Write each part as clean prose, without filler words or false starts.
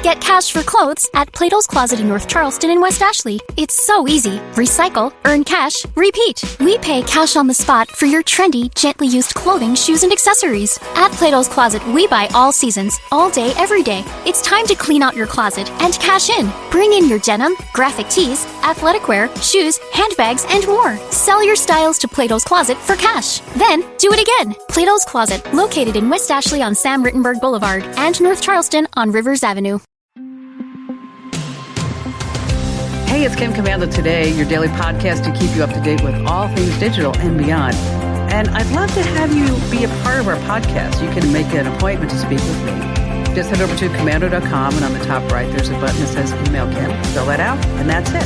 Get cash for clothes at Plato's Closet in North Charleston and West Ashley. It's so easy. Recycle, earn cash, repeat. We pay cash on the spot for your trendy, gently used clothing, shoes, and accessories. At Plato's Closet, we buy all seasons, all day, every day. It's time to clean out your closet and cash in. Bring in your denim, graphic tees, athletic wear, shoes, handbags, and more. Sell your styles to Plato's Closet for cash. Then, do it again. Plato's Closet, located in West Ashley on Sam Rittenberg Boulevard and North Charleston on Rivers Avenue. Hey, it's Kim Commando Today, your daily podcast to keep you up to date with all things digital and beyond. And I'd love to have you be a part of our podcast. You can make an appointment to speak with me. Just head over to commando.com, and on the top right, there's a button that says Email Kim. Fill that out, and that's it.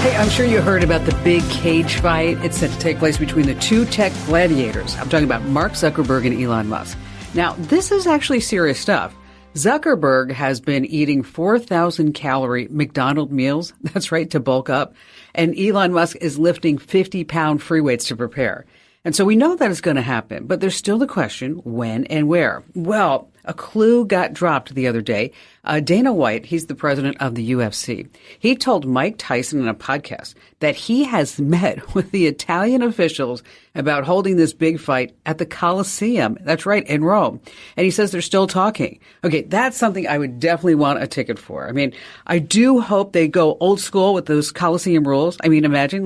Hey, I'm sure you heard about the big cage fight. It's set to take place between the two tech gladiators. I'm talking about Mark Zuckerberg and Elon Musk. Now, this is actually serious stuff. Zuckerberg has been eating 4,000-calorie McDonald's meals. That's right, to bulk up. And Elon Musk is lifting 50-pound free weights to prepare. And so we know that it's going to happen, but there's still the question, when and where? Well, a clue got dropped the other day. Dana White, he's the president of the UFC. He told Mike Tyson in a podcast that he has met with the Italian officials about holding this big fight at the Colosseum. That's right, in Rome. And he says they're still talking. Okay, that's something I would definitely want a ticket for. I mean, I do hope they go old school with those Colosseum rules. I mean, imagine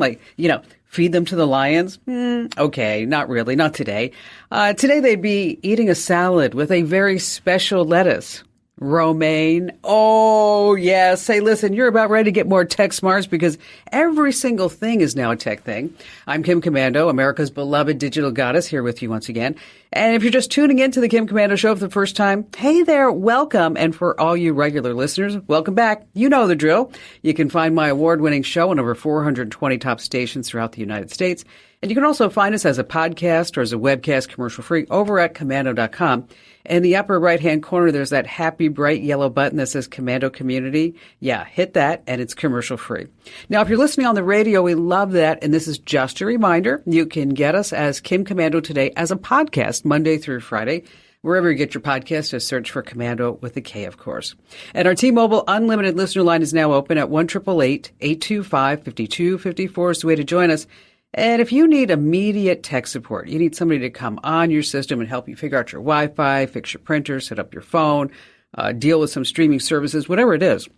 feed them to the lions? Okay, not really, not today. Today they'd be eating a salad with a very special lettuce. Romaine. Oh, yes. Hey, listen, you're about ready to get more tech smarts because every single thing is now a tech thing. I'm Kim Commando, America's beloved digital goddess, here with you once again. And if you're just tuning into the Kim Commando Show for the first time, hey there, welcome. And for all you regular listeners, welcome back. You know the drill. You can find my award-winning show on over 420 top stations throughout the United States. And you can also find us as a podcast or as a webcast commercial-free over at commando.com. In the upper right-hand corner, there's that happy, bright yellow button that says Commando Community. Yeah, hit that, and it's commercial-free. Now, if you're listening on the radio, we love that, and this is just a reminder. You can get us as Kim Commando Today as a podcast Monday through Friday. Wherever you get your podcast, just search for Commando with a K, of course. And our T-Mobile Unlimited listener line is now open at 1-888-825-5254 is the way to join us. And if you need immediate tech support, you need somebody to come on your system and help you figure out your Wi-Fi, fix your printer, set up your phone, deal with some streaming services, whatever it is,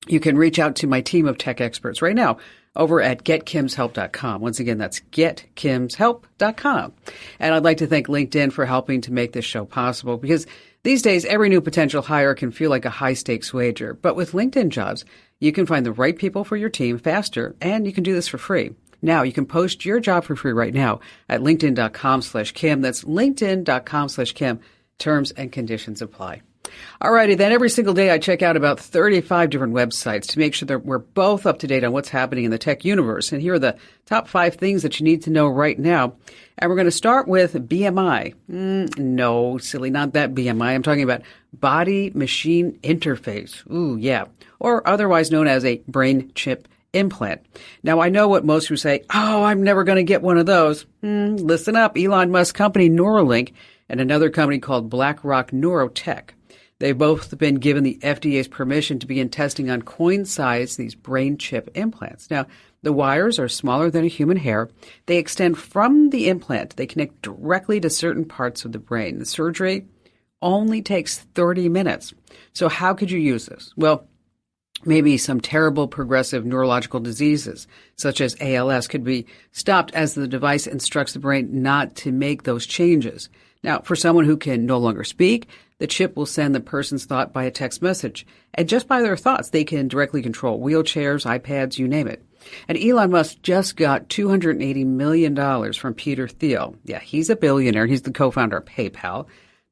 you can reach out to my team of tech experts right now over at getkimshelp.com. Once again, that's getkimshelp.com. And I'd like to thank LinkedIn for helping to make this show possible because these days, every new potential hire can feel like a high-stakes wager. But with LinkedIn Jobs, you can find the right people for your team faster, and you can do this for free. Now, you can post your job for free right now at linkedin.com/Kim. That's linkedin.com/Kim. Terms and conditions apply. Alrighty, then every single day I check out about 35 different websites to make sure that we're both up to date on what's happening in the tech universe. And here are the top 5 things that you need to know right now. And we're going to start with BMI. No, silly, not that BMI. I'm talking about body-machine interface. Ooh, yeah. Or otherwise known as a brain chip implant. Now, I know what most who say, oh, I'm never going to get one of those. Listen up. Elon Musk's company Neuralink and another company called BlackRock Neurotech. They've both been given the FDA's permission to begin testing on coin-sized these brain chip implants. Now, the wires are smaller than a human hair. They extend from the implant. They connect directly to certain parts of the brain. The surgery only takes 30 minutes. So how could you use this? Well, maybe some terrible progressive neurological diseases, such as ALS, could be stopped as the device instructs the brain not to make those changes. Now, for someone who can no longer speak, the chip will send the person's thought by a text message. And just by their thoughts, they can directly control wheelchairs, iPads, you name it. And Elon Musk just got $280 million from Peter Thiel. Yeah, he's a billionaire. He's the co-founder of PayPal.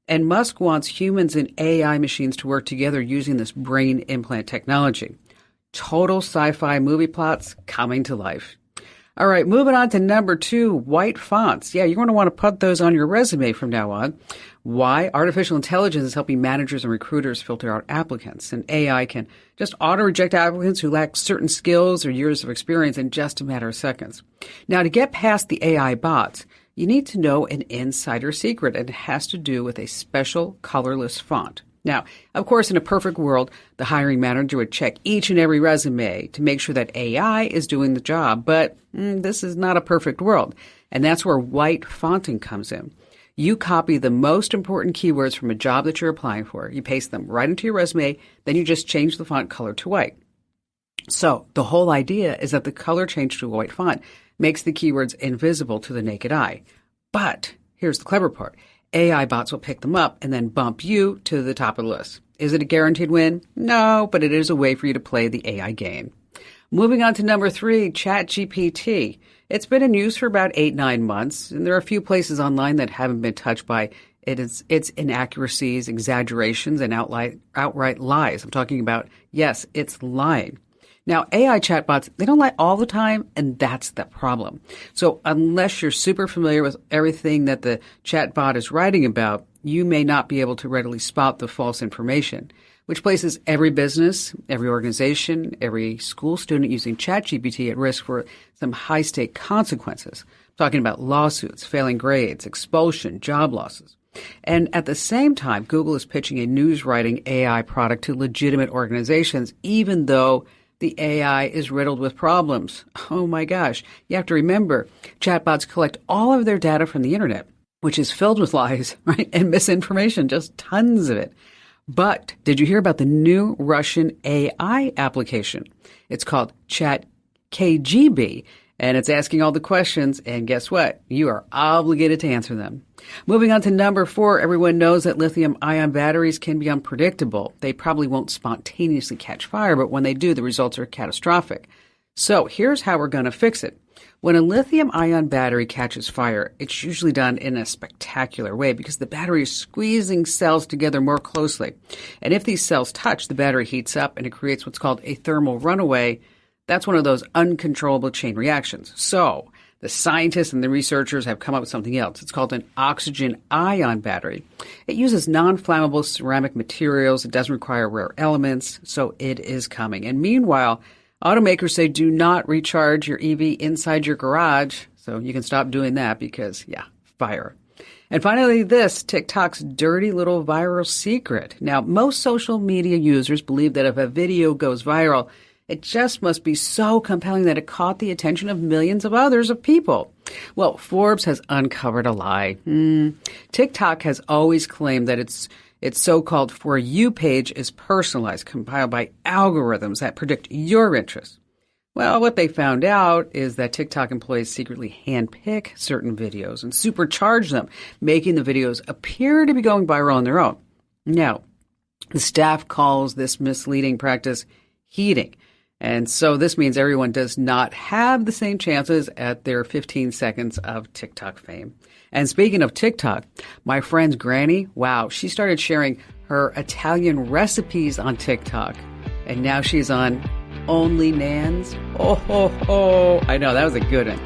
And Musk wants humans and AI machines to work together using this brain implant technology. Total sci-fi movie plots coming to life. All right, moving on to number 2, white fonts. Yeah, you're going to want to put those on your resume from now on. Why? Artificial intelligence is helping managers and recruiters filter out applicants. And AI can just auto-reject applicants who lack certain skills or years of experience in just a matter of seconds. Now, to get past the AI bots, you need to know an insider secret, and it has to do with a special colorless font. Now, of course, in a perfect world, the hiring manager would check each and every resume to make sure that AI is doing the job. But this is not a perfect world. And that's where white fonting comes in. You copy the most important keywords from a job that you're applying for. You paste them right into your resume. Then you just change the font color to white. So the whole idea is that the color change to a white font makes the keywords invisible to the naked eye. But here's the clever part. AI bots will pick them up and then bump you to the top of the list. Is it a guaranteed win? No, but it is a way for you to play the AI game. Moving on to number 3, ChatGPT. It's been in use for about 8-9 months, and there are a few places online that haven't been touched by its inaccuracies, exaggerations, and outright lies. I'm talking about, yes, it's lying. Now, AI chatbots, they don't lie all the time, and that's the problem. So unless you're super familiar with everything that the chatbot is writing about, you may not be able to readily spot the false information, which places every business, every organization, every school student using ChatGPT at risk for some high-stake consequences. I'm talking about lawsuits, failing grades, expulsion, job losses. And at the same time, Google is pitching a news-writing AI product to legitimate organizations, even though the AI is riddled with problems. Oh my gosh. You have to remember, chatbots collect all of their data from the internet, which is filled with lies, right? And misinformation, just tons of it. But did you hear about the new Russian AI application? It's called ChatKGB, and it's asking all the questions, and guess what? You are obligated to answer them. Moving on to number 4, everyone knows that lithium-ion batteries can be unpredictable. They probably won't spontaneously catch fire, but when they do, the results are catastrophic. So here's how we're going to fix it. When a lithium-ion battery catches fire, it's usually done in a spectacular way because the battery is squeezing cells together more closely. And if these cells touch, the battery heats up and it creates what's called a thermal runaway. That's one of those uncontrollable chain reactions. So the scientists and the researchers have come up with something else. It's called an oxygen ion battery. It uses non-flammable ceramic materials. It doesn't require rare elements, so it is coming. And meanwhile, automakers say do not recharge your EV inside your garage, so you can stop doing that because, fire. And finally, TikTok's dirty little viral secret. Now, most social media users believe that if a video goes viral, it just must be so compelling that it caught the attention of millions of people. Well, Forbes has uncovered a lie. TikTok has always claimed that its so-called For You page is personalized, compiled by algorithms that predict your interests. Well, what they found out is that TikTok employees secretly handpick certain videos and supercharge them, making the videos appear to be going viral on their own. Now, the staff calls this misleading practice heating. And so this means everyone does not have the same chances at their 15 seconds of TikTok fame. And speaking of TikTok, my friend's Granny, she started sharing her Italian recipes on TikTok. And now she's on Only Nans. I know, that was a good one.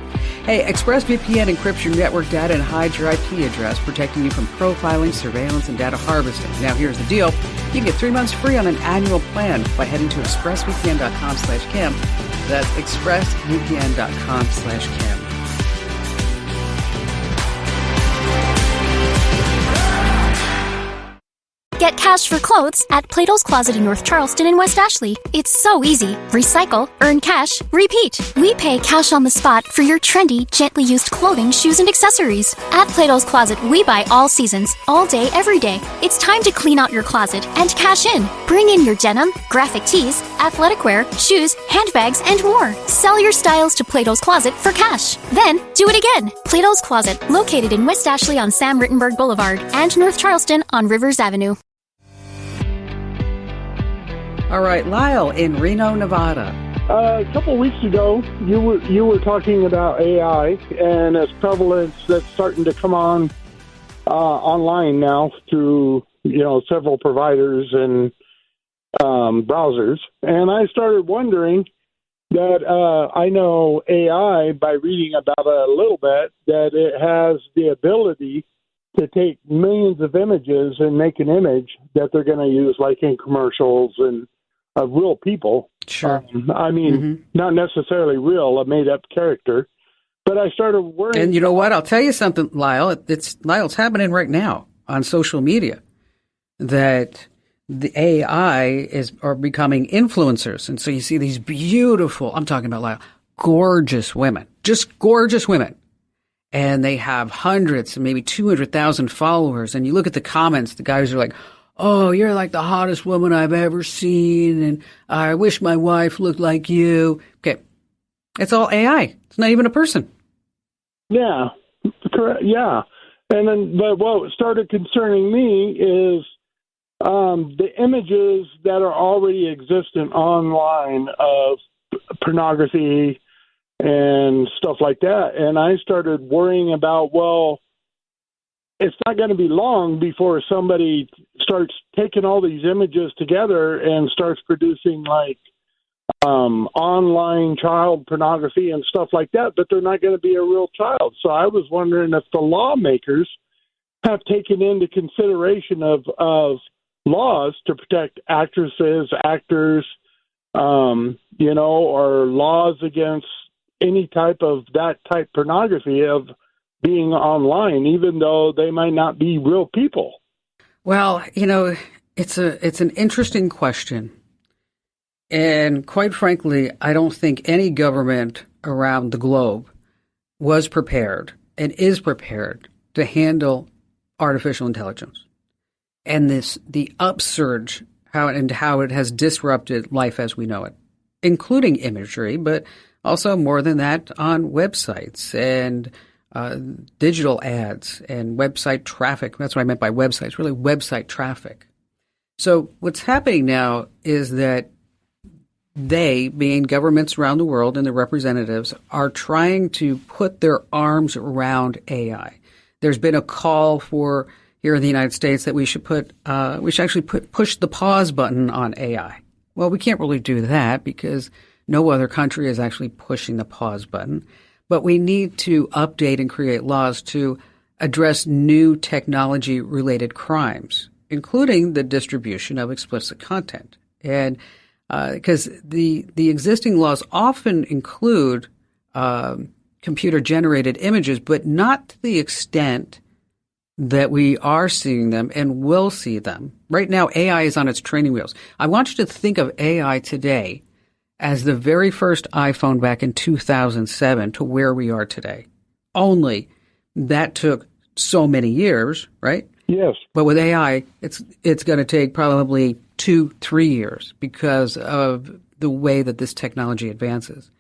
Hey, ExpressVPN encrypts your network data and hides your IP address, protecting you from profiling, surveillance, and data harvesting. Now, here's the deal. You can get 3 months free on an annual plan by heading to expressvpn.com/Kim. That's expressvpn.com/Kim. Get cash for clothes at Plato's Closet in North Charleston and West Ashley. It's so easy. Recycle, earn cash, repeat. We pay cash on the spot for your trendy, gently used clothing, shoes, and accessories. At Plato's Closet, we buy all seasons, all day, every day. It's time to clean out your closet and cash in. Bring in your denim, graphic tees, athletic wear, shoes, handbags, and more. Sell your styles to Plato's Closet for cash. Then, do it again. Plato's Closet, located in West Ashley on Sam Rittenberg Boulevard and North Charleston on Rivers Avenue. All right, Lyle in Reno, Nevada. A couple weeks ago, you were talking about AI and its prevalence that's starting to come on online now through several providers and browsers. And I started wondering that I know AI by reading about it a little bit that it has the ability to take millions of images and make an image that they're going to use like in commercials and of real people. Sure. Not necessarily real, a made-up character. But I started worrying. And you know what? I'll tell you something, Lyle. It's happening right now on social media that the AI are becoming influencers. And so you see these beautiful, I'm talking about like gorgeous women, just gorgeous women. And they have hundreds, maybe 200,000 followers. And you look at the comments, the guys are like, oh, you're like the hottest woman I've ever seen. And I wish my wife looked like you. Okay. It's all AI. It's not even a person. Yeah, correct. Yeah. And then, but what started concerning me is the images that are already existent online of pornography and stuff like that. And I started worrying about, well, it's not going to be long before somebody starts taking all these images together and starts producing like online child pornography and stuff like that, but they're not going to be a real child. So I was wondering if the lawmakers have taken into consideration of laws to protect actresses, actors, or laws against any type of that type pornography of being online, even though they might not be real people. Well, it's an interesting question. And quite frankly, I don't think any government around the globe was prepared and is prepared to handle artificial intelligence and the upsurge, how it has disrupted life as we know it, including imagery, but also more than that on websites and digital ads and website traffic. That's what I meant by websites, really website traffic. So what's happening now is that they, being governments around the world and their representatives, are trying to put their arms around AI. There's been a call for here in the United States that we should actually push the pause button on AI. Well, we can't really do that because no other country is actually pushing the pause button. But we need to update and create laws to address new technology-related crimes, including the distribution of explicit content. And because the existing laws often include computer-generated images, but not to the extent that we are seeing them and will see them. Right now, AI is on its training wheels. I want you to think of AI today as the very first iPhone back in 2007 to where we are today. Only that took so many years, right? Yes. But with AI, it's going to take probably 2-3 years because of the way that this technology advances.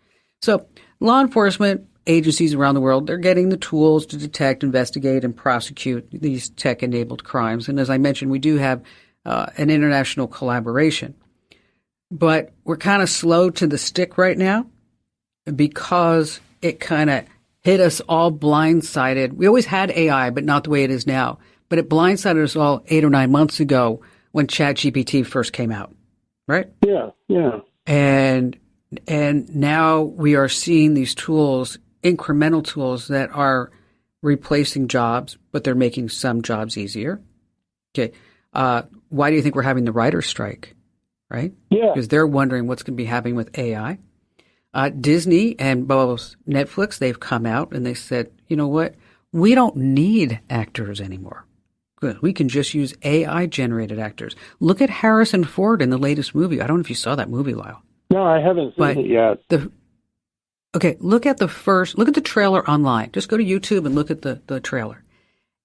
So law enforcement agencies around the world, they're getting the tools to detect, investigate, and prosecute these tech-enabled crimes. And as I mentioned, we do have an international collaboration. But we're kind of slow to the stick right now because it kind of hit us all blindsided. We always had AI, but not the way it is now. But it blindsided us all 8 or 9 months ago when ChatGPT first came out, right? Yeah, yeah. And now we are seeing these tools, incremental tools that are replacing jobs, but they're making some jobs easier. Okay. Why do you think we're having the writer's strike? Right? Yeah. Because they're wondering what's going to be happening with AI. Disney and both Netflix, they've come out and they said, you know what? We don't need actors anymore. Good. We can just use AI-generated actors. Look at Harrison Ford in the latest movie. I don't know if you saw that movie, Lyle. No, I haven't seen it yet. Look at the trailer online. Just go to YouTube and look at the trailer.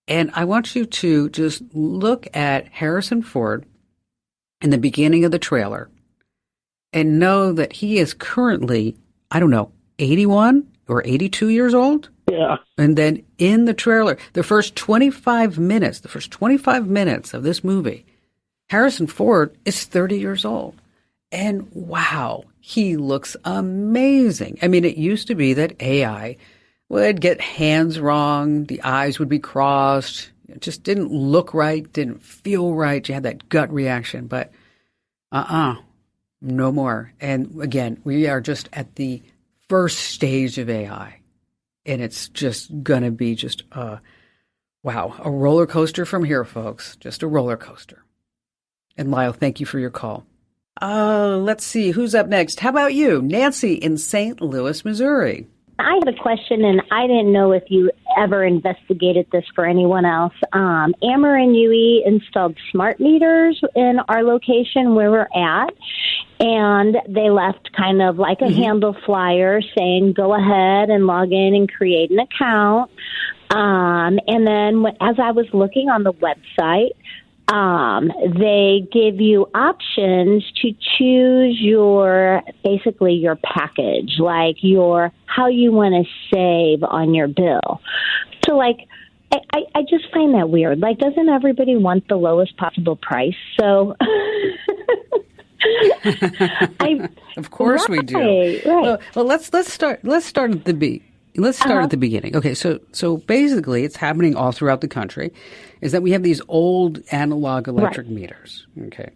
And I want you to just look at Harrison Ford in the beginning of the trailer and know that he is currently, 81 or 82 years old. Yeah. And then in the trailer, the first 25 minutes of this movie, Harrison Ford is 30 years old. And wow, he looks amazing. I mean, it used to be that AI would get hands wrong, the eyes would be crossed, it just didn't look right, didn't feel right. You had that gut reaction, but no more. And again, we are just at the first stage of AI, and it's just going to be just, a roller coaster from here, folks. Just a roller coaster. And Lyle, thank you for your call. Let's see, who's up next? How about you? Nancy in St. Louis, Missouri. I have a question, and I didn't know if you ever investigated this for anyone else. Amber and UE installed smart meters in our location where we're at, and they left kind of like a handle flyer saying, go ahead and log in and create an account. And then as I was looking on the website, they give you options to choose basically your package, like how you want to save on your bill. So like, I just find that weird. Like, doesn't everybody want the lowest possible price? So, of course we do. Right. Well, let's start at the beginning. Let's start at the beginning. Okay, so basically, it's happening all throughout the country. Is that we have these old analog electric meters? Okay,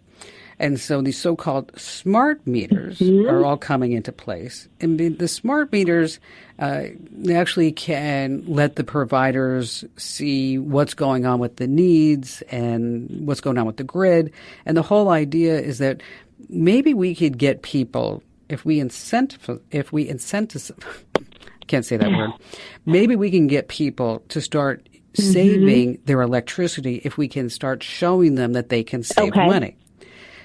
and so these so-called smart meters are all coming into place, and the smart meters they actually can let the providers see what's going on with the needs and what's going on with the grid. And the whole idea is that maybe we could get people if we incentivize. Can't say that word. Maybe we can get people to start saving their electricity if we can start showing them that they can save money.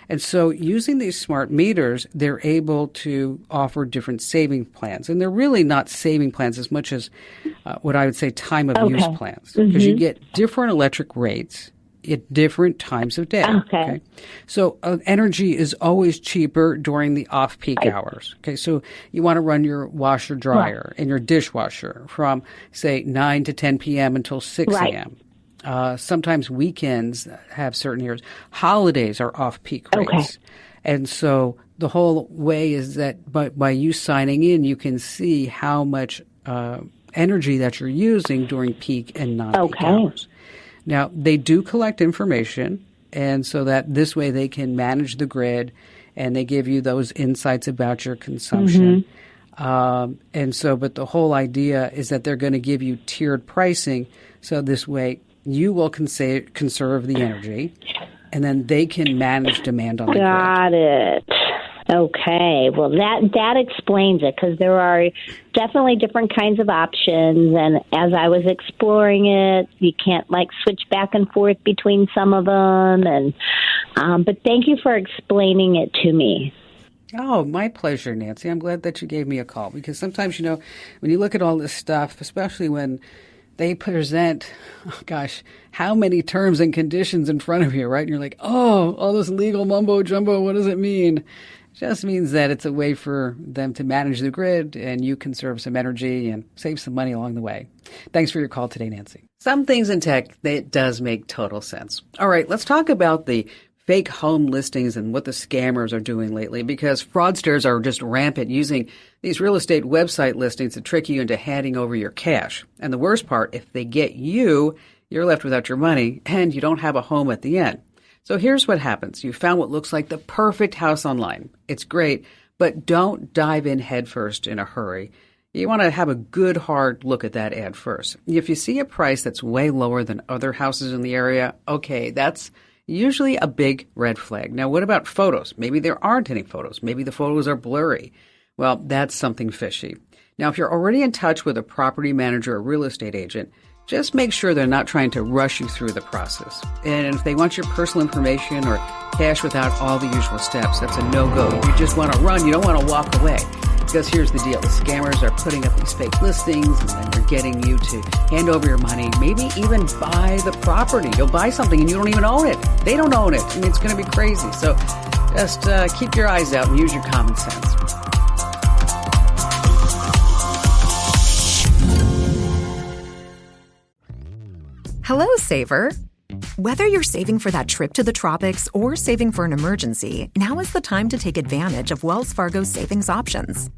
And so using these smart meters, they're able to offer different saving plans. And they're really not saving plans as much as what I would say time of use plans, because you get different electric rates at different times of day. Okay. So energy is always cheaper during the off-peak hours. Okay. So you want to run your washer dryer and your dishwasher from, say, 9 to 10 p.m. until 6 a.m. Sometimes weekends have certain areas. Holidays are off-peak rates. And so the whole way is that by you signing in, you can see how much energy that you're using during peak and non-peak hours. Now, they do collect information, and so that this way they can manage the grid, and they give you those insights about your consumption. And so, but the whole idea is that they're going to give you tiered pricing, so this way you will conserve the energy, and then they can manage demand on the grid. Got it. Okay. Well, that explains it, because there are definitely different kinds of options. And as I was exploring it, you can't like switch back and forth between some of them. And but thank you for explaining it to me. Oh, my pleasure, Nancy. I'm glad that you gave me a call, because sometimes, when you look at all this stuff, especially when they present, how many terms and conditions in front of you, right? And you're like, oh, all this legal mumbo jumbo, what does it mean? Just means that it's a way for them to manage the grid, and you conserve some energy and save some money along the way. Thanks for your call today, Nancy. Some things in tech, it does make total sense. All right, let's talk about the fake home listings and what the scammers are doing lately, because fraudsters are just rampant using these real estate website listings to trick you into handing over your cash. And the worst part, if they get you, you're left without your money and you don't have a home at the end. So here's what happens. You found what looks like the perfect house online. It's great, but don't dive in headfirst in a hurry. You want to have a good, hard look at that ad first. If you see a price that's way lower than other houses in the area, okay, that's usually a big red flag. Now, what about photos? Maybe there aren't any photos. Maybe the photos are blurry. Well, that's something fishy. Now, if you're already in touch with a property manager or real estate agent, just make sure they're not trying to rush you through the process. And if they want your personal information or cash without all the usual steps, that's a no-go. You just want to run. You don't want to walk away. Because here's the deal. The scammers are putting up these fake listings, and then they're getting you to hand over your money, maybe even buy the property. You'll buy something and you don't even own it. They don't own it. I mean, it's going to be crazy. So just keep your eyes out and use your common sense. Hello, saver. Whether you're saving for that trip to the tropics or saving for an emergency, now is the time to take advantage of Wells Fargo's savings options.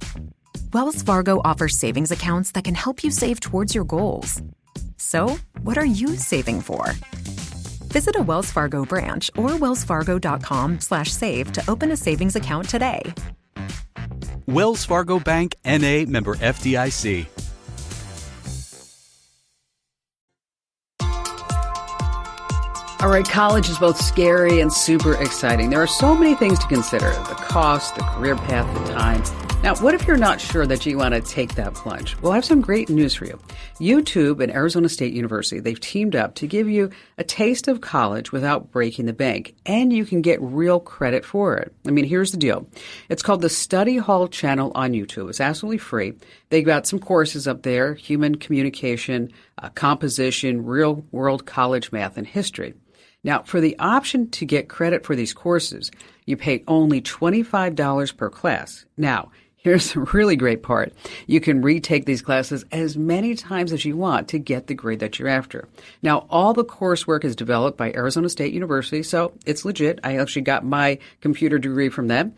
Wells Fargo offers savings accounts that can help you save towards your goals. So, what are you saving for? Visit a Wells Fargo branch or wellsfargo.com/save to open a savings account today. Wells Fargo Bank, N.A., member FDIC. All right, college is both scary and super exciting. There are so many things to consider: the cost, the career path, the time. Now, what if you're not sure that you want to take that plunge? Well, I have some great news for you. YouTube and Arizona State University, they've teamed up to give you a taste of college without breaking the bank, and you can get real credit for it. I mean, here's the deal. It's called the Study Hall channel on YouTube. It's absolutely free. They've got some courses up there: human communication, composition, real world college math, and history. Now, for the option to get credit for these courses, you pay only $25 per class. Now, here's the really great part. You can retake these classes as many times as you want to get the grade that you're after. Now, all the coursework is developed by Arizona State University, so it's legit. I actually got my computer degree from them.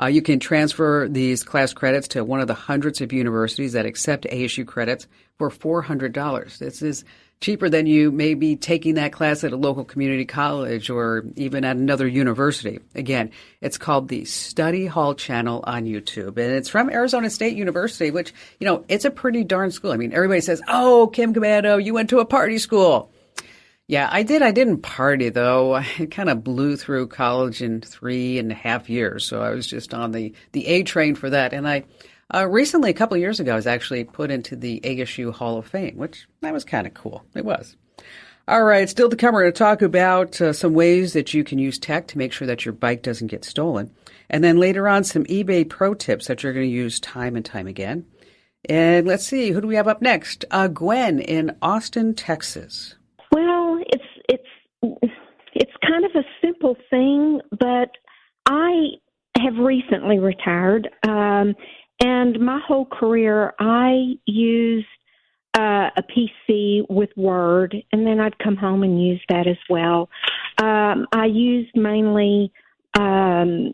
You can transfer these class credits to one of the hundreds of universities that accept ASU credits for $400. This is cheaper than you may be taking that class at a local community college or even at another university. Again, it's called the Study Hall channel on YouTube, and it's from Arizona State University, which, you know, it's a pretty darn school. I mean, everybody says, oh, Kim Commando, you went to a party school. Yeah, I did. I didn't party, though. I kind of blew through college in 3.5 years, so I was just on the A train for that. And I recently, a couple of years ago, I was actually put into the ASU Hall of Fame, which that was kind of cool. It was. All right, still to come, we're going to talk about some ways that you can use tech to make sure that your bike doesn't get stolen. And then later on, some eBay pro tips that you're going to use time and time again. And let's see, who do we have up next? Gwen in Austin, Texas. Well, it's kind of a simple thing, but I have recently retired. And my whole career, I used a PC with Word, and then I'd come home and use that as well. I used mainly, I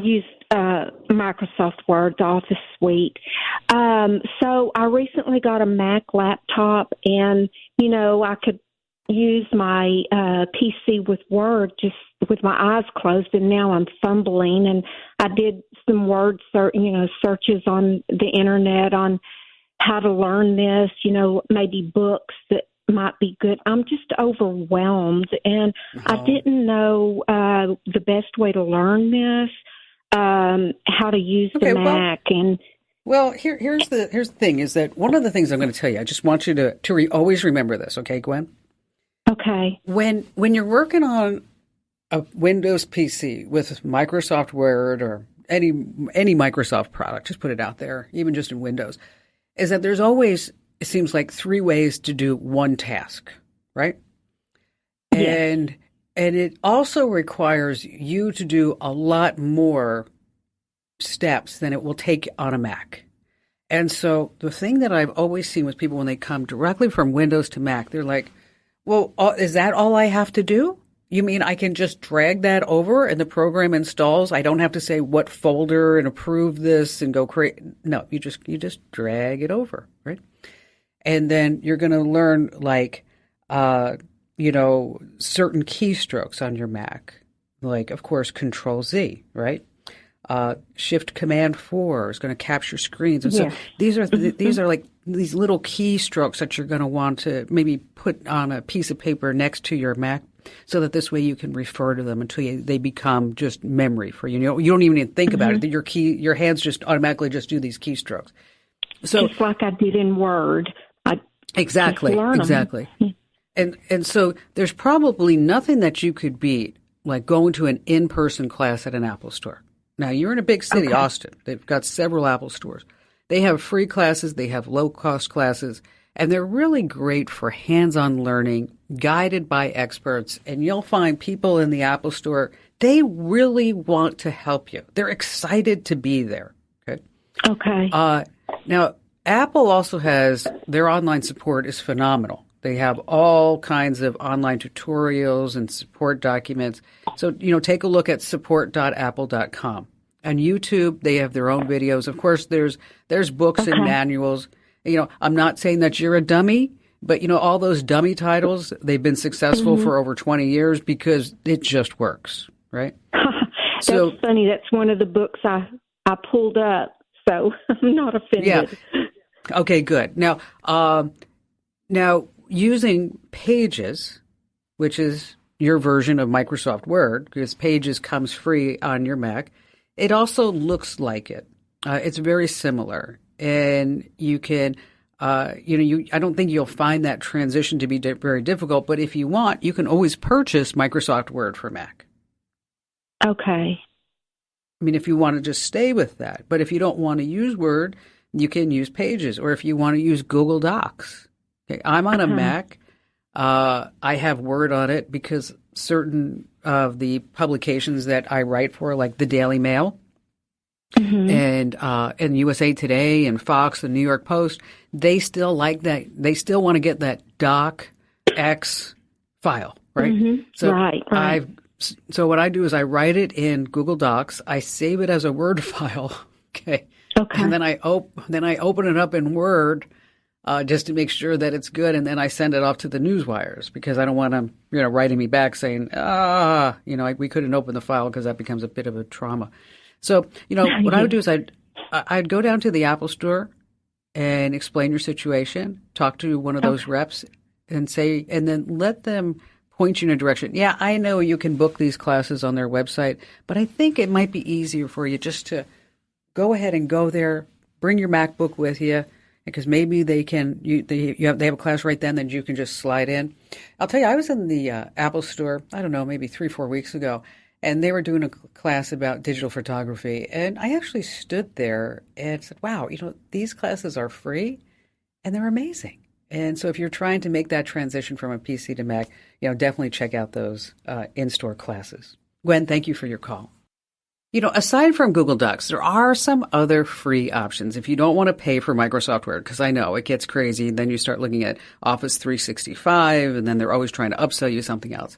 used Microsoft Word, the Office Suite. So I recently got a Mac laptop, and, you know, I could use my PC with Word just with my eyes closed, and now I'm fumbling. And I did some word searches on the internet on how to learn this, you know, maybe books that might be good. I'm just overwhelmed, and I didn't know the best way to learn this, how to use the Mac. Here's the thing is that one of the things I'm going to tell you, I just want you to always remember this, okay, Gwen? Okay. When you're working on a Windows PC with Microsoft Word or any Microsoft product, just put it out there, even just in Windows, is that there's always, it seems like, 3 ways to do one task, right? Yes. And it also requires you to do a lot more steps than it will take on a Mac. And so the thing that I've always seen with people when they come directly from Windows to Mac, they're like, well, is that all I have to do? You mean I can just drag that over and the program installs? I don't have to say what folder and approve this and go create. No, you just drag it over, right? And then you're going to learn certain keystrokes on your Mac, like, of course, Control Z, right? Shift Command 4 is going to capture screens. And so these are like these little keystrokes that you're going to want to maybe put on a piece of paper next to your Mac, so that this way you can refer to them until they become just memory for you. You don't even need to think about it. Your hands just automatically just do these keystrokes. So just like I did in Word. Exactly. And so there's probably nothing that you could beat like going to an in-person class at an Apple store. Now, you're in a big city, Austin. They've got several Apple stores. They have free classes. They have low-cost classes. And they're really great for hands-on learning, guided by experts. And you'll find people in the Apple store, they really want to help you. They're excited to be there. Okay. Now, Apple also has, their online support is phenomenal. They have all kinds of online tutorials and support documents. So, take a look at support.apple.com. On YouTube, they have their own videos. Of course, there's books and manuals. I'm not saying that you're a dummy, but, all those dummy titles, they've been successful for over 20 years because it just works, right? That's funny. That's one of the books I pulled up, so I'm not offended. Yeah. Okay, good. Now, using Pages, which is your version of Microsoft Word, because Pages comes free on your Mac, it also looks like it. It's very similar, and you can, I don't think you'll find that transition to be very difficult. But if you want, you can always purchase Microsoft Word for Mac. Okay. I mean, if you want to just stay with that, but if you don't want to use Word, you can use Pages, or if you want to use Google Docs. Okay, I'm on a Mac. I have Word on it because certain of the publications that I write for, like the Daily Mail and USA Today and Fox and New York Post, they still like that. They still want to get that docx file, right? So right. So what I do is I write it in Google Docs. I save it as a Word file, okay, and then I open it up in Word. Just to make sure that it's good, and then I send it off to the newswires because I don't want them, writing me back saying, we couldn't open the file because that becomes a bit of a trauma. So, what I would do is I'd go down to the Apple Store and explain your situation, talk to one of those reps, and then let them point you in a direction. Yeah, I know you can book these classes on their website, but I think it might be easier for you just to go ahead and go there, bring your MacBook with you. Because maybe they have a class right then that you can just slide in. I'll tell you, I was in the Apple Store, I don't know, maybe 3-4 weeks ago, and they were doing a class about digital photography. And I actually stood there and said, wow, these classes are free and they're amazing. And so if you're trying to make that transition from a PC to Mac, definitely check out those in-store classes. Gwen, thank you for your call. Aside from Google Docs, there are some other free options. If you don't want to pay for Microsoft Word, because I know it gets crazy, then you start looking at Office 365, and then they're always trying to upsell you something else.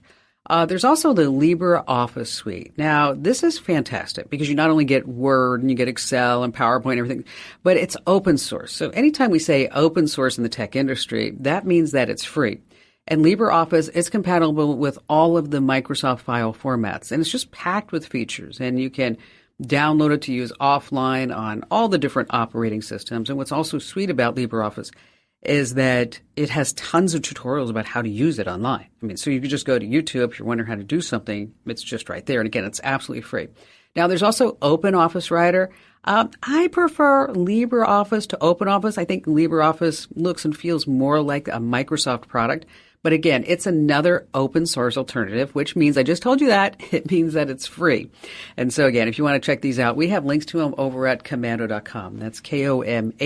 There's also the LibreOffice suite. Now, this is fantastic because you not only get Word and you get Excel and PowerPoint and everything, but it's open source. So anytime we say open source in the tech industry, that means that it's free. And LibreOffice is compatible with all of the Microsoft file formats, and it's just packed with features. And you can download it to use offline on all the different operating systems. And what's also sweet about LibreOffice is that it has tons of tutorials about how to use it online. I mean, so you could just go to YouTube if you're wondering how to do something. It's just right there. And again, it's absolutely free. Now, there's also OpenOffice Writer. I prefer LibreOffice to OpenOffice. I think LibreOffice looks and feels more like a Microsoft product. But again, it's another open source alternative, which means I just told you that. It means that it's free. And so again, if you want to check these out, we have links to them over at komando.com. That's komando.com.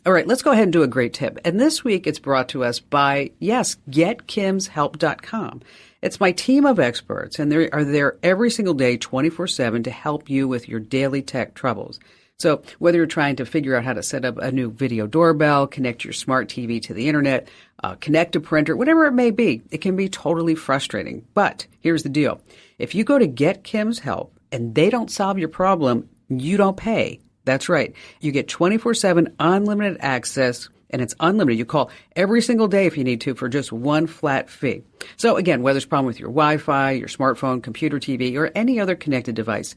All right, let's go ahead and do a great tip. And this week it's brought to us by, getkimshelp.com. It's my team of experts, and they are there every single day, 24/7, to help you with your daily tech troubles. So whether you're trying to figure out how to set up a new video doorbell, connect your smart TV to the internet, connect a printer, whatever it may be, it can be totally frustrating. But here's the deal. If you go to Get Kim's Help and they don't solve your problem, you don't pay. That's right. You get 24/7 unlimited access, and it's unlimited. You call every single day if you need to for just one flat fee. So again, whether it's a problem with your Wi-Fi, your smartphone, computer, TV, or any other connected device,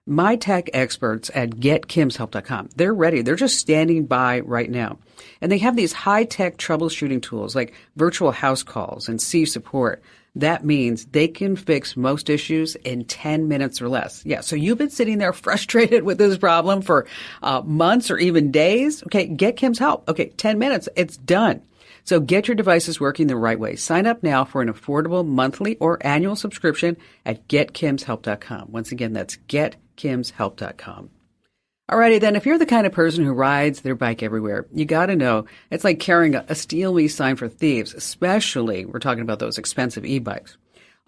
my tech experts at getkimshelp.com, they're ready. They're just standing by right now. And they have these high-tech troubleshooting tools like virtual house calls and C support. That means they can fix most issues in 10 minutes or less. Yeah, so you've been sitting there frustrated with this problem for months or even days. Okay, get Kim's help. Okay, 10 minutes, it's done. So get your devices working the right way. Sign up now for an affordable monthly or annual subscription at getkimshelp.com. Once again, that's getkimshelp.com. Alrighty then, if you're the kind of person who rides their bike everywhere, you gotta know it's like carrying a steal me sign for thieves, especially we're talking about those expensive e-bikes.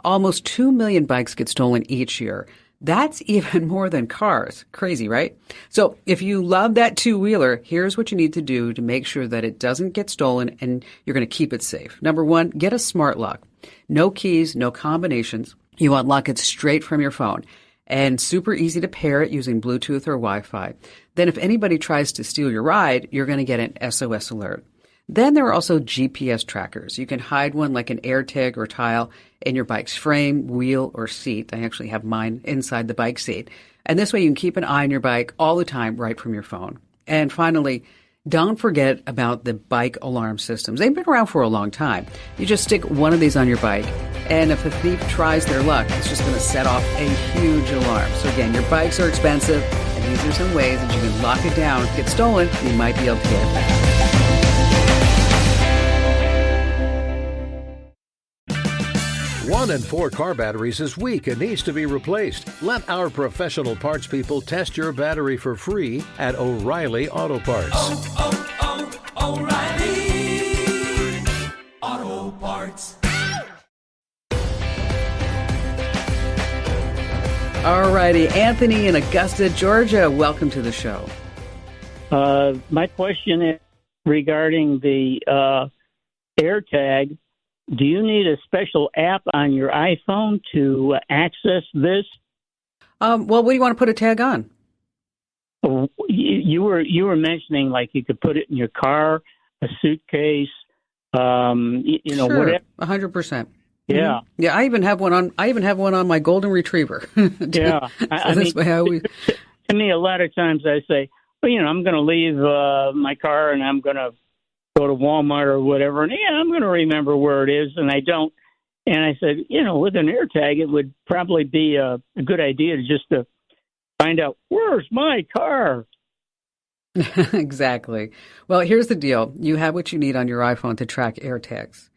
Almost 2 million bikes get stolen each year. That's even more than cars. Crazy, right? So if you love that two-wheeler, here's what you need to do to make sure that it doesn't get stolen and you're going to keep it safe. Number one, get a smart lock. No keys, no combinations. You unlock it straight from your phone. And super easy to pair it using Bluetooth or Wi-Fi. Then if anybody tries to steal your ride, you're going to get an SOS alert. Then there are also GPS trackers. You can hide one like an AirTag or tile in your bike's frame, wheel, or seat. I actually have mine inside the bike seat. And this way you can keep an eye on your bike all the time right from your phone. And finally, Don't forget about the bike alarm systems. They've been around for a long time. You just stick one of these on your bike, and if a thief tries their luck, it's just going to set off a huge alarm. So again, your bikes are expensive, and these are some ways that you can lock it down. If it gets stolen, you might be able to get it back. 1 in 4 car batteries is weak and needs to be replaced. Let our professional parts people test your battery for free at O'Reilly Auto Parts. O'Reilly Auto Parts. All righty, Anthony in Augusta, Georgia, welcome to the show. My question is regarding the AirTag. Do you need a special app on your iPhone to access this? Well, what do you want to put a tag on? You were mentioning like you could put it in your car, a suitcase, Sure, whatever. 100%. Yeah, mm-hmm. Yeah. I even have one on my golden retriever. Yeah. To me, a lot of times I say, well, I'm going to leave my car and I'm going to go to Walmart or whatever, and I'm going to remember where it is, and I don't. And I said, with an AirTag, it would probably be a good idea to find out, where's my car? Exactly. Well, here's the deal. You have what you need on your iPhone to track AirTags.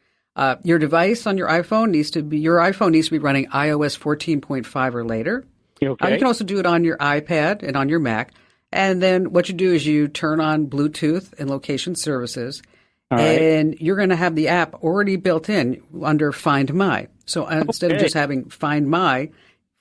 Your device on your iPhone needs to be running iOS 14.5 or later. Okay. You can also do it on your iPad and on your Mac. And then what you do is you turn on Bluetooth and location services, and you're going to have the app already built in under Find My. So instead of just having Find My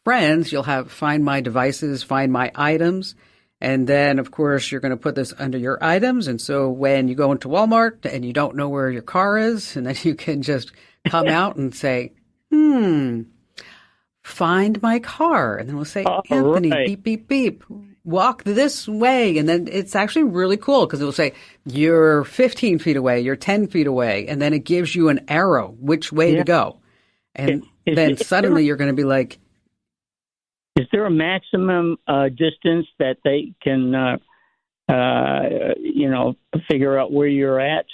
Friends, you'll have Find My Devices, Find My Items, and then, of course, you're going to put this under your items. And so when you go into Walmart and you don't know where your car is, and then you can just come out and say, find my car. And then we'll say, Anthony, beep, beep, beep. Walk this way. And then it's actually really cool because it will say, you're 15 feet away, you're 10 feet away. And then it gives you an arrow which way to go. And then suddenly you're going to be like, is there a maximum distance that they can, figure out where you're at?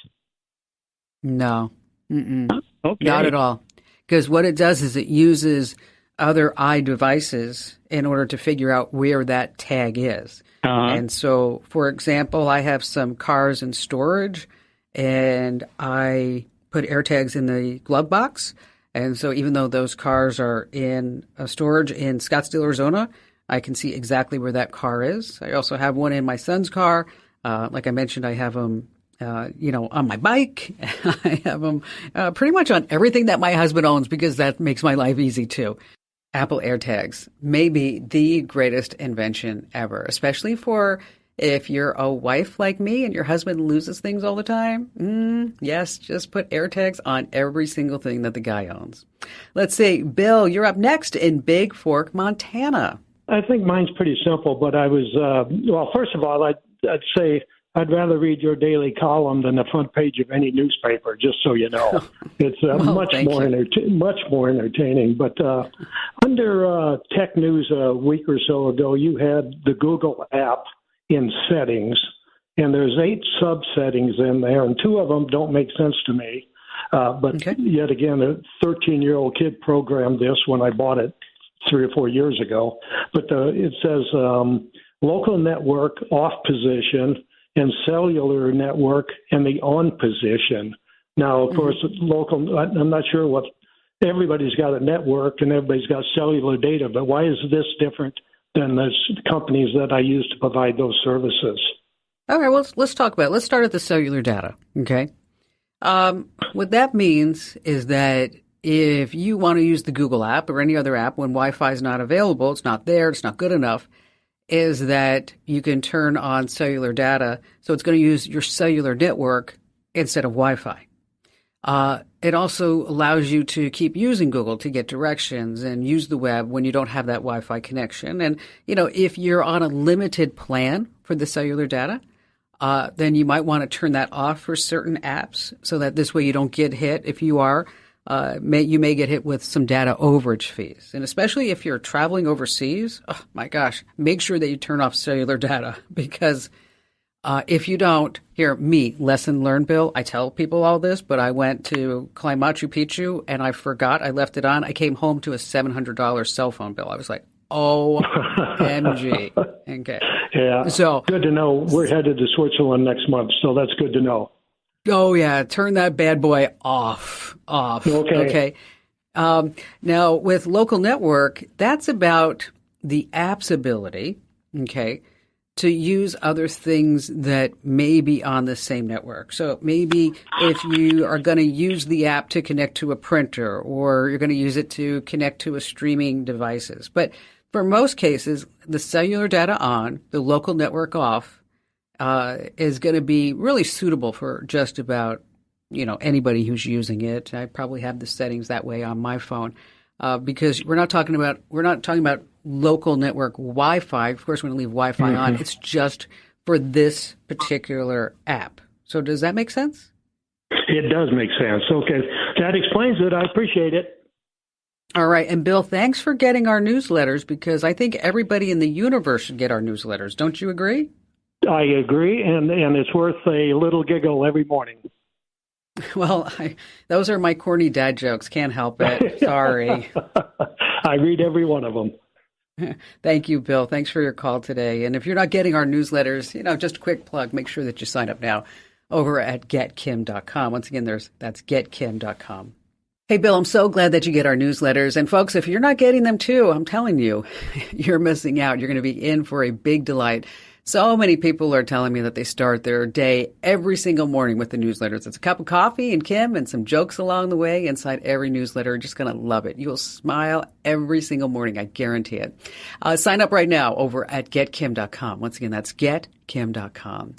No. Okay. Not at all. Because what it does is it uses other iDevices in order to figure out where that tag is. And so, for example, I have some cars in storage, and I put AirTags in the glove box. And so even though those cars are in storage in Scottsdale, Arizona, I can see exactly where that car is. I also have one in my son's car. Like I mentioned, I have them on my bike. I have them pretty much on everything that my husband owns because that makes my life easy too. Apple AirTags may be the greatest invention ever, especially for if you're a wife like me and your husband loses things all the time. Yes, just put AirTags on every single thing that the guy owns. Let's see, Bill, you're up next in Big Fork, Montana. I think mine's pretty simple, but I was, first of all, I'd say I'd rather read your daily column than the front page of any newspaper, just so you know. It's much more entertaining. But under Tech News a week or so ago, you had the Google app in settings, and there's 8 sub-settings in there, and 2 of them don't make sense to me. Yet again, a 13-year-old kid programmed this when I bought it 3 or 4 years ago. But it says local network off position and cellular network and the on position. Now, of course, local, I'm not sure what, everybody's got a network and everybody's got cellular data, but why is this different than the companies that I use to provide those services? All right, well, let's talk about it. Let's start at the cellular data, okay? What that means is that if you want to use the Google app or any other app when Wi-Fi is not available, it's not there, it's not good enough, is that you can turn on cellular data. So it's going to use your cellular network instead of Wi-Fi. It also allows you to keep using Google to get directions and use the web when you don't have that Wi-Fi connection. And, if you're on a limited plan for the cellular data, then you might want to turn that off for certain apps so that this way you don't get hit. If you are, you may get hit with some data overage fees. And especially if you're traveling overseas, oh my gosh, make sure that you turn off cellular data because If you don't, lesson learned, Bill. I tell people all this, but I went to climb Machu Picchu and I forgot I left it on. I came home to a $700 cell phone bill. I was like, OMG. Okay. Yeah. So good to know. We're headed to Switzerland next month, so that's good to know. Oh, yeah. Turn that bad boy off. Okay. Now, with local network, that's about the app's ability, to use other things that may be on the same network. So maybe if you are going to use the app to connect to a printer, or you're going to use it to connect to a streaming devices. But for most cases, the cellular data on, the local network off, is going to be really suitable for just about, anybody who's using it. I probably have the settings that way on my phone, because we're not talking about local network Wi-Fi. Of course, we're going to leave Wi-Fi on. It's just for this particular app. So does that make sense? It does make sense. Okay. That explains it. I appreciate it. All right. And Bill, thanks for getting our newsletters, because I think everybody in the universe should get our newsletters. Don't you agree? I agree. And it's worth a little giggle every morning. Well, those are my corny dad jokes. Can't help it. Sorry. I read every one of them. Thank you, Bill. Thanks for your call today. And if you're not getting our newsletters, just a quick plug, make sure that you sign up now over at getkim.com. Once again, that's getkim.com. Hey, Bill, I'm so glad that you get our newsletters. And folks, if you're not getting them too, I'm telling you, you're missing out. You're going to be in for a big delight. So many people are telling me that they start their day every single morning with the newsletters. It's a cup of coffee and Kim and some jokes along the way inside every newsletter. You're just going to love it. You'll smile every single morning. I guarantee it. Sign up right now over at getkim.com. Once again, that's getkim.com.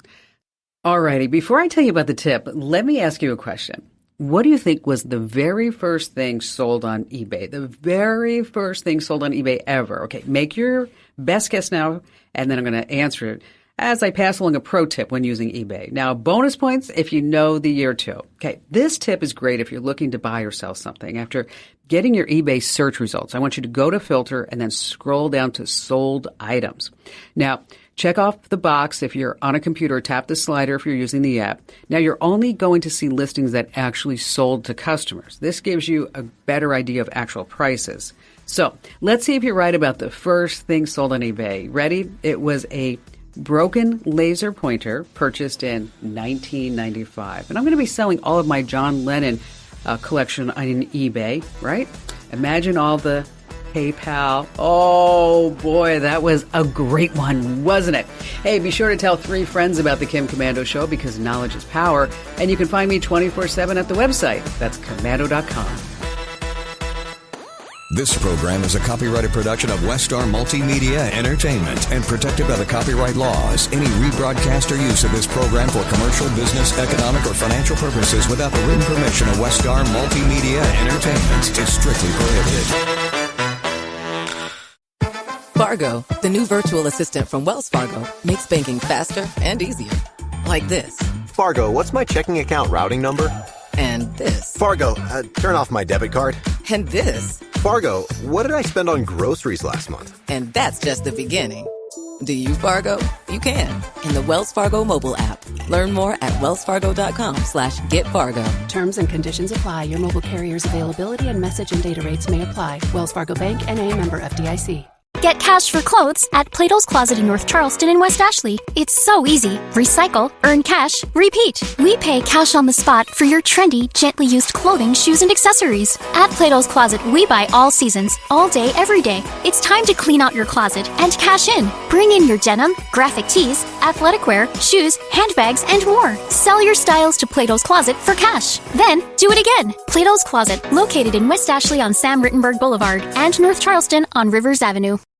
All righty. Before I tell you about the tip, let me ask you a question. What do you think was the very first thing sold on eBay? The very first thing sold on eBay ever. Okay, make your best guess now, and then I'm going to answer it as I pass along a pro tip when using eBay. Now, bonus points if you know the year too. Okay, this tip is great if you're looking to buy or sell something. After getting your eBay search results, I want you to go to filter and then scroll down to sold items. Now, check off the box if you're on a computer, tap the slider if you're using the app. Now you're only going to see listings that actually sold to customers. This gives you a better idea of actual prices. So let's see if you're right about the first thing sold on eBay. Ready? It was a broken laser pointer purchased in 1995. And I'm going to be selling all of my John Lennon collection on eBay, right? Imagine all the PayPal. Oh boy, that was a great one, wasn't it? Hey, be sure to tell 3 friends about the Kim Komando Show, because knowledge is power. And you can find me 24/7 at the website. That's Komando.com. This program is a copyrighted production of Westar Multimedia Entertainment and protected by the copyright laws. Any rebroadcast or use of this program for commercial, business, economic, or financial purposes without the written permission of Westar Multimedia Entertainment is strictly prohibited. Fargo, the new virtual assistant from Wells Fargo, makes banking faster and easier. Like this. Fargo, what's my checking account routing number? And this. Fargo, turn off my debit card. And this. Fargo, what did I spend on groceries last month? And that's just the beginning. Do you, Fargo? You can. In the Wells Fargo mobile app. Learn more at wellsfargo.com/getfargo. Terms and conditions apply. Your mobile carrier's availability and message and data rates may apply. Wells Fargo Bank, N.A., member FDIC. Get cash for clothes at Plato's Closet in North Charleston and West Ashley. It's so easy. Recycle, earn cash, repeat. We pay cash on the spot for your trendy, gently used clothing, shoes, and accessories. At Plato's Closet, we buy all seasons, all day, every day. It's time to clean out your closet and cash in. Bring in your denim, graphic tees, athletic wear, shoes, handbags, and more. Sell your styles to Plato's Closet for cash. Then, do it again. Plato's Closet, located in West Ashley on Sam Rittenberg Boulevard and North Charleston on Rivers Avenue.